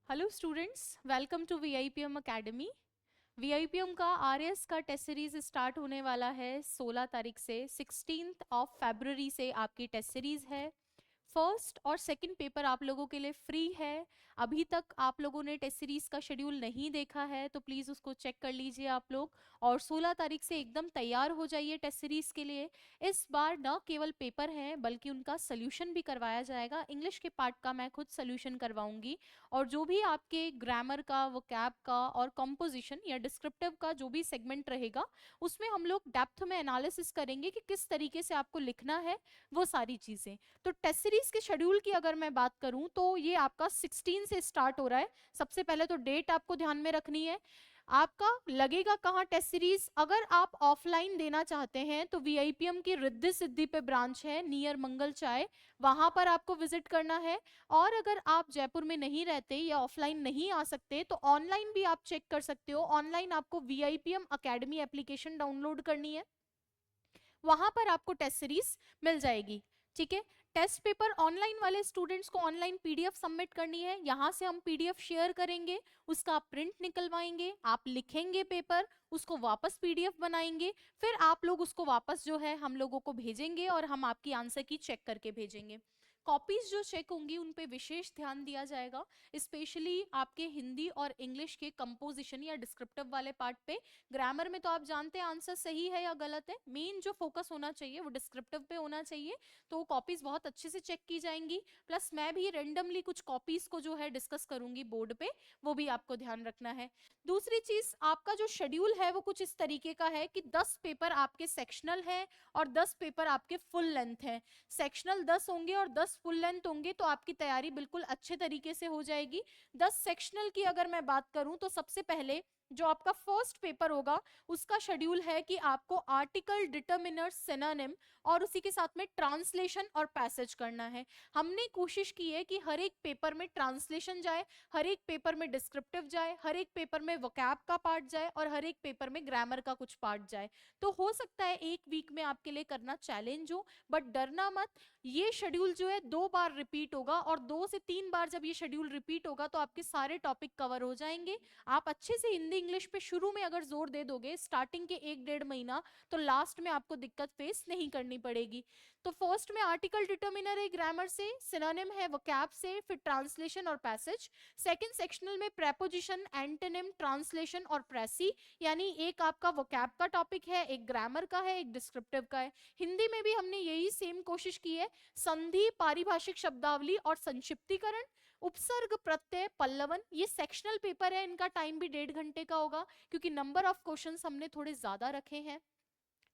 Hello students, welcome to VIPM academy. VIPM का RS का test series start होने वाला है 16 तारीख से। 16 फरवरी से आपकी टेस्ट सीरीज है। फर्स्ट और सेकंड पेपर आप लोगों के लिए फ्री है। अभी तक आप लोगों ने टेस्ट सीरीज का शेड्यूल नहीं देखा है तो प्लीज़ उसको चेक कर लीजिए आप लोग, और 16 तारीख से एकदम तैयार हो जाइए टेस्ट सीरीज के लिए। इस बार न केवल पेपर है बल्कि उनका सोल्यूशन भी करवाया जाएगा। इंग्लिश के पार्ट का मैं खुद सोल्यूशन करवाऊंगी, और जो भी आपके ग्रामर का, वोकैब का और कंपोजिशन या डिस्क्रिप्टिव का जो भी सेगमेंट रहेगा उसमें हम लोग डेप्थ में एनालिसिस करेंगे कि किस तरीके से आपको लिखना है, वो सारी चीज़ें। तो टेस्ट सीरीज के शेड्यूल की अगर मैं बात करूं तो ये आपका 16 से स्टार्ट हो रहा है। सबसे पहले तो डेट आपको ध्यान में रखनी है। आपका लगेगा कहाँ टेस्ट सीरीज? अगर आप ऑफलाइन देना चाहते हैं तो वीआईपीएम की रिद्धि सिद्धि पे ब्रांच है नियर मंगल चाय, वहां पर आपको विजिट करना है। और अगर आप जयपुर में नहीं रहते या ऑफलाइन नहीं आ सकते तो ऑनलाइन भी आप चेक कर सकते हो। ऑनलाइन आपको वीआईपीएम एकेडमी एप्लीकेशन डाउनलोड करनी है, वहां पर आपको टेस्ट सीरीज मिल जाएगी। ठीक है। टेस्ट पेपर ऑनलाइन वाले स्टूडेंट्स को ऑनलाइन पीडीएफ सबमिट करनी है। यहां से हम पीडीएफ शेयर करेंगे, उसका आप प्रिंट निकलवाएंगे, आप लिखेंगे पेपर, उसको वापस पीडीएफ बनाएंगे, फिर आप लोग उसको वापस जो है हम लोगों को भेजेंगे और हम आपकी आंसर की चेक करके भेजेंगे। कॉपीज जो चेक होंगी उन पे विशेष ध्यान दिया जाएगा, स्पेशली आपके हिंदी और इंग्लिश के कंपोजिशन या डिस्क्रिप्टिव वाले पार्ट पे। ग्रामर में तो आप जानते हैं आंसर सही है या गलत है, मेन जो फोकस होना चाहिए वो डिस्क्रिप्टिव पे होना चाहिए। तो कॉपीज बहुत अच्छे से चेक की जाएंगी। प्लस मैं भी रेंडमली कुछ कॉपीज को जो है डिस्कस करूंगी बोर्ड पे, वो भी आपको ध्यान रखना है। दूसरी चीज, आपका जो शेड्यूल है वो कुछ इस तरीके का है कि 10 पेपर आपके सेक्शनल है और 10 पेपर आपके फुल लेंथ है। सेक्शनल 10 होंगे और 10 फुल लेंथ होंगे, तो आपकी तैयारी बिल्कुल अच्छे तरीके से हो जाएगी। 10 सेक्शनल की अगर मैं बात करूं तो सबसे पहले जो आपका फर्स्ट पेपर होगा उसका शेड्यूल है कि आपको आर्टिकल, डिटर्मिनर, सिनोनिम और उसी के साथ में ट्रांसलेशन और पैसेज करना है। हमने कोशिश की है कि हर एक पेपर में ट्रांसलेशन जाए, हर एक पेपर में डिस्क्रिप्टिव जाए, हर एक पेपर में वोकैब का पार्ट जाए और हर एक पेपर में ग्रामर का कुछ पार्ट जाए। तो हो सकता है एक वीक में आपके लिए करना चैलेंज हो, बट डरना मत। ये शेड्यूल जो है 2 बार रिपीट होगा, और 2 से 3 बार जब ये शेड्यूल रिपीट होगा तो आपके सारे टॉपिक कवर हो जाएंगे। आप अच्छे से हिंदी इंग्लिश पे शुरू में अगर जोर दे दोगे स्टार्टिंग के 1 डेढ़ महीना, तो लास्ट में आपको दिक्कत फेस नहीं करनी पड़ेगी। तो फर्स्ट में आर्टिकल, डिटर्मिनर है ग्रामर से, सिनोनिम है वोकैब से, फिर ट्रांसलेशन और पैसेज। सेकंड सेक्शनल में प्रेपोजिशन, एंटोनिम, ट्रांसलेशन और प्रेसी, यानी एक आपका वोकैब का टॉपिक है, एक ग्रामर का है, एक डिस्क्रिप्टिव का है। हिंदी में भी हमने यही सेम कोशिश की है। संधि, पारिभाषिक शब्दावली और संक्षिप्तीकरण, उपसर्ग, प्रत्यय, पल्लवन, ये सेक्शनल पेपर है। इनका टाइम भी 1.5 घंटे का होगा, क्योंकि नंबर ऑफ क्वेश्चंस हमने थोड़े ज्यादा रखे हैं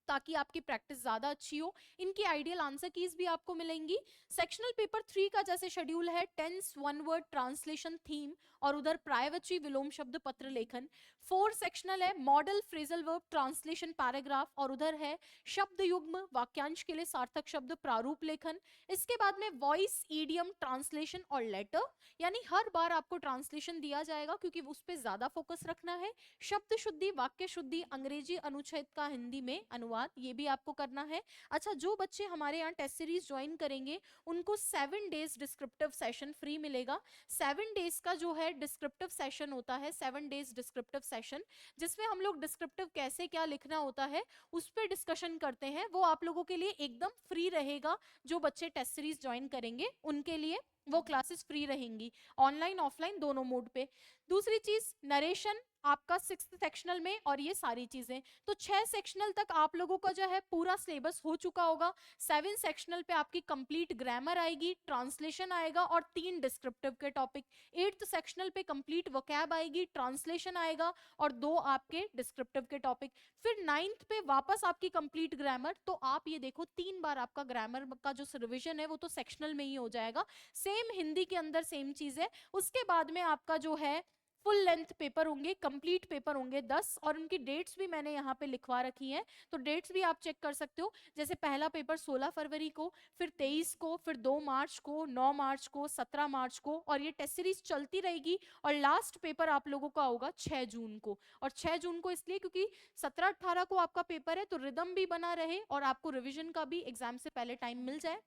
ताकि आपकी प्रैक्टिस ज्यादा अच्छी हो। इनकी आइडियल आंसर कीज भी आपको मिलेंगी। सेक्शनल पेपर 3 का जैसे शेड्यूल है, tense, one word, translation, theme और उधर प्रायवची, विलोम शब्द, पत्र लेखन। 4 सेक्शनल है, model, phrasal verb, translation, paragraph और उधर है शब्द युग्म, वाक्यांश के लिए सार्थक शब्द, प्रारूप लेखन। इसके बाद में वॉइस, ईडियम, ट्रांसलेशन और लेटर, यानी हर बार आपको ट्रांसलेशन दिया जाएगा क्योंकि उस पर ज्यादा फोकस रखना है। शब्द शुद्धि, वाक्य शुद्धि, अंग्रेजी अनुच्छेद का हिंदी में अनुवाद, ये भी आपको करना है। अच्छा, जो बच्चे हमारे यहाँ टेस्ट सीरीज ज्वाइन करेंगे उनको 7 डेज डिस्क्रिप्टिव सेशन फ्री मिलेगा। 7 डेज का जो है डिस्क्रिप्टिव सेशन होता है, 7 डेज डिस्क्रिप्टिव सेशन, जिसमें हम लोग डिस्क्रिप्टिव कैसे क्या लिखना होता है उस पर डिस्कशन करते हैं। वो आप लोगों के लिए एकदम फ्री रहेगा। जो बच्चे टेस्ट सीरीज ज्वाइन करेंगे उनके लिए वो क्लासेस फ्री रहेंगी, ऑनलाइन ऑफलाइन दोनों मोड पे। दूसरी चीज, नरेशन आपका 6 सेक्शनल में, और ये सारी चीजें तो 6 सेक्शनल तक आप लोगों का जो है पूरा सिलेबस हो चुका होगा। 7 सेक्शनल पे आपकी कंप्लीट ग्रामर आएगी, ट्रांसलेशन आएगा और 3 डिस्क्रिप्टिव के टॉपिक। 8th सेक्शनल पे कंप्लीट वोकैब आएगी, ट्रांसलेशन आएगा और 2 आपके डिस्क्रिप्टिव के टॉपिक। फिर 9th पे वापस आपकी कंप्लीट ग्रामर। तो आप ये देखो 3 बार आपका ग्रामर का जो रिविजन है वो तो सेक्शनल में ही हो जाएगा। सेम हिंदी के अंदर सेम चीज है। उसके बाद में आपका जो है फुल लेंथ पेपर होंगे, कंप्लीट पेपर होंगे 10, और उनकी डेट्स भी मैंने यहाँ पे लिखवा रखी हैं, तो डेट्स भी आप चेक कर सकते हो। जैसे पहला पेपर 16 फरवरी को, फिर 23 को, फिर 2 मार्च को, 9 मार्च को, 17 मार्च को, और ये टेस्ट सीरीज चलती रहेगी। और लास्ट पेपर आप लोगों का होगा 6 जून को। और 6 जून को इसलिए क्योंकि 17-18 को आपका पेपर है, तो रिदम भी बना रहे और आपको रिविजन का भी एग्जाम से पहले टाइम मिल जाए।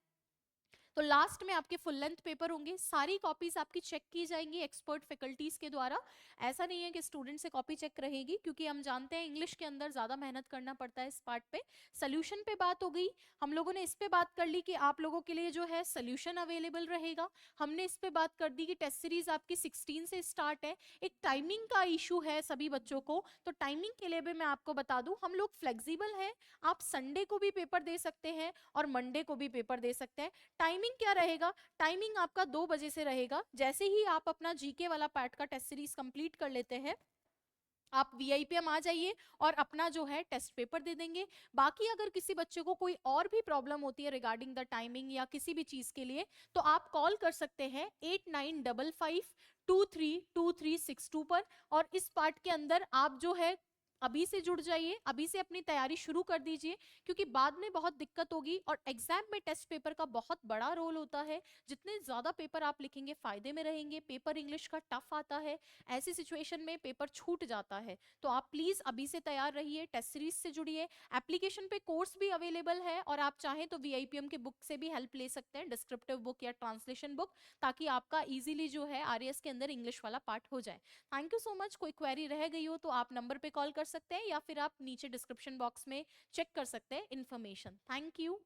तो लास्ट में आपके फुल लेंथ पेपर होंगे, सारी कॉपीज आपकी चेक की जाएंगी एक्सपर्ट फैकल्टीज के द्वारा। ऐसा नहीं है कि स्टूडेंट से कॉपी चेक रहेगी, क्योंकि हम जानते हैं इंग्लिश के अंदर ज्यादा मेहनत करना पड़ता है इस पार्ट पे। सोल्यूशन पे बात हो गई, हम लोगों ने इस पे बात कर ली कि आप लोगों के लिए जो है सोल्यूशन अवेलेबल रहेगा। हमने इस पे बात कर दी कि टेस्ट सीरीज आपकी 16 से स्टार्ट है। एक टाइमिंग का इशू है सभी बच्चों को, तो टाइमिंग के लिए भी मैं आपको बता दूं, हम लोग फ्लेक्सिबल हैं। आप संडे को भी पेपर दे सकते हैं और मंडे को भी पेपर दे सकते हैं। टाइमिंग क्या रहेगा? टाइमिंग आपका 2 बजे से रहेगा। जैसे ही आप अपना जीके वाला पार्ट का टेस्ट सीरीज कंप्लीट कर लेते हैं, आप वीआईपीएम आ जाइए और अपना जो है टेस्ट पेपर दे देंगे। बाकी अगर किसी बच्चे को कोई और भी प्रॉब्लम होती है रिगार्डिंग द टाइमिंग या किसी भी चीज के लिए, तो आप कॉल कर सकते हैं 8955232362 पर। और इस पार्ट के अंदर आप जो है अभी से जुड़ जाइए, अभी से अपनी तैयारी शुरू कर दीजिए, क्योंकि बाद में बहुत दिक्कत होगी। और एग्जाम में टेस्ट पेपर का बहुत बड़ा रोल होता है। जितने ज्यादा पेपर आप लिखेंगे फायदे में रहेंगे। पेपर इंग्लिश का टफ आता है, ऐसी सिचुएशन में पेपर छूट जाता है। तो आप प्लीज अभी से तैयार रहिए, टेस्ट सीरीज से जुड़िए। एप्लीकेशन पे कोर्स भी अवेलेबल है, और आप चाहें तो वीआईपीएम के बुक से भी हेल्प ले सकते हैं, डिस्क्रिप्टिव बुक या ट्रांसलेशन बुक, ताकि आपका इजीली जो है आरएएस के अंदर इंग्लिश वाला पार्ट हो जाए। Thank you so much. कोई क्वेरी रह गई हो तो आप नंबर पे कॉल कर सकते हैं, या फिर आप नीचे डिस्क्रिप्शन बॉक्स में चेक कर सकते हैं इन्फॉर्मेशन। Thank you.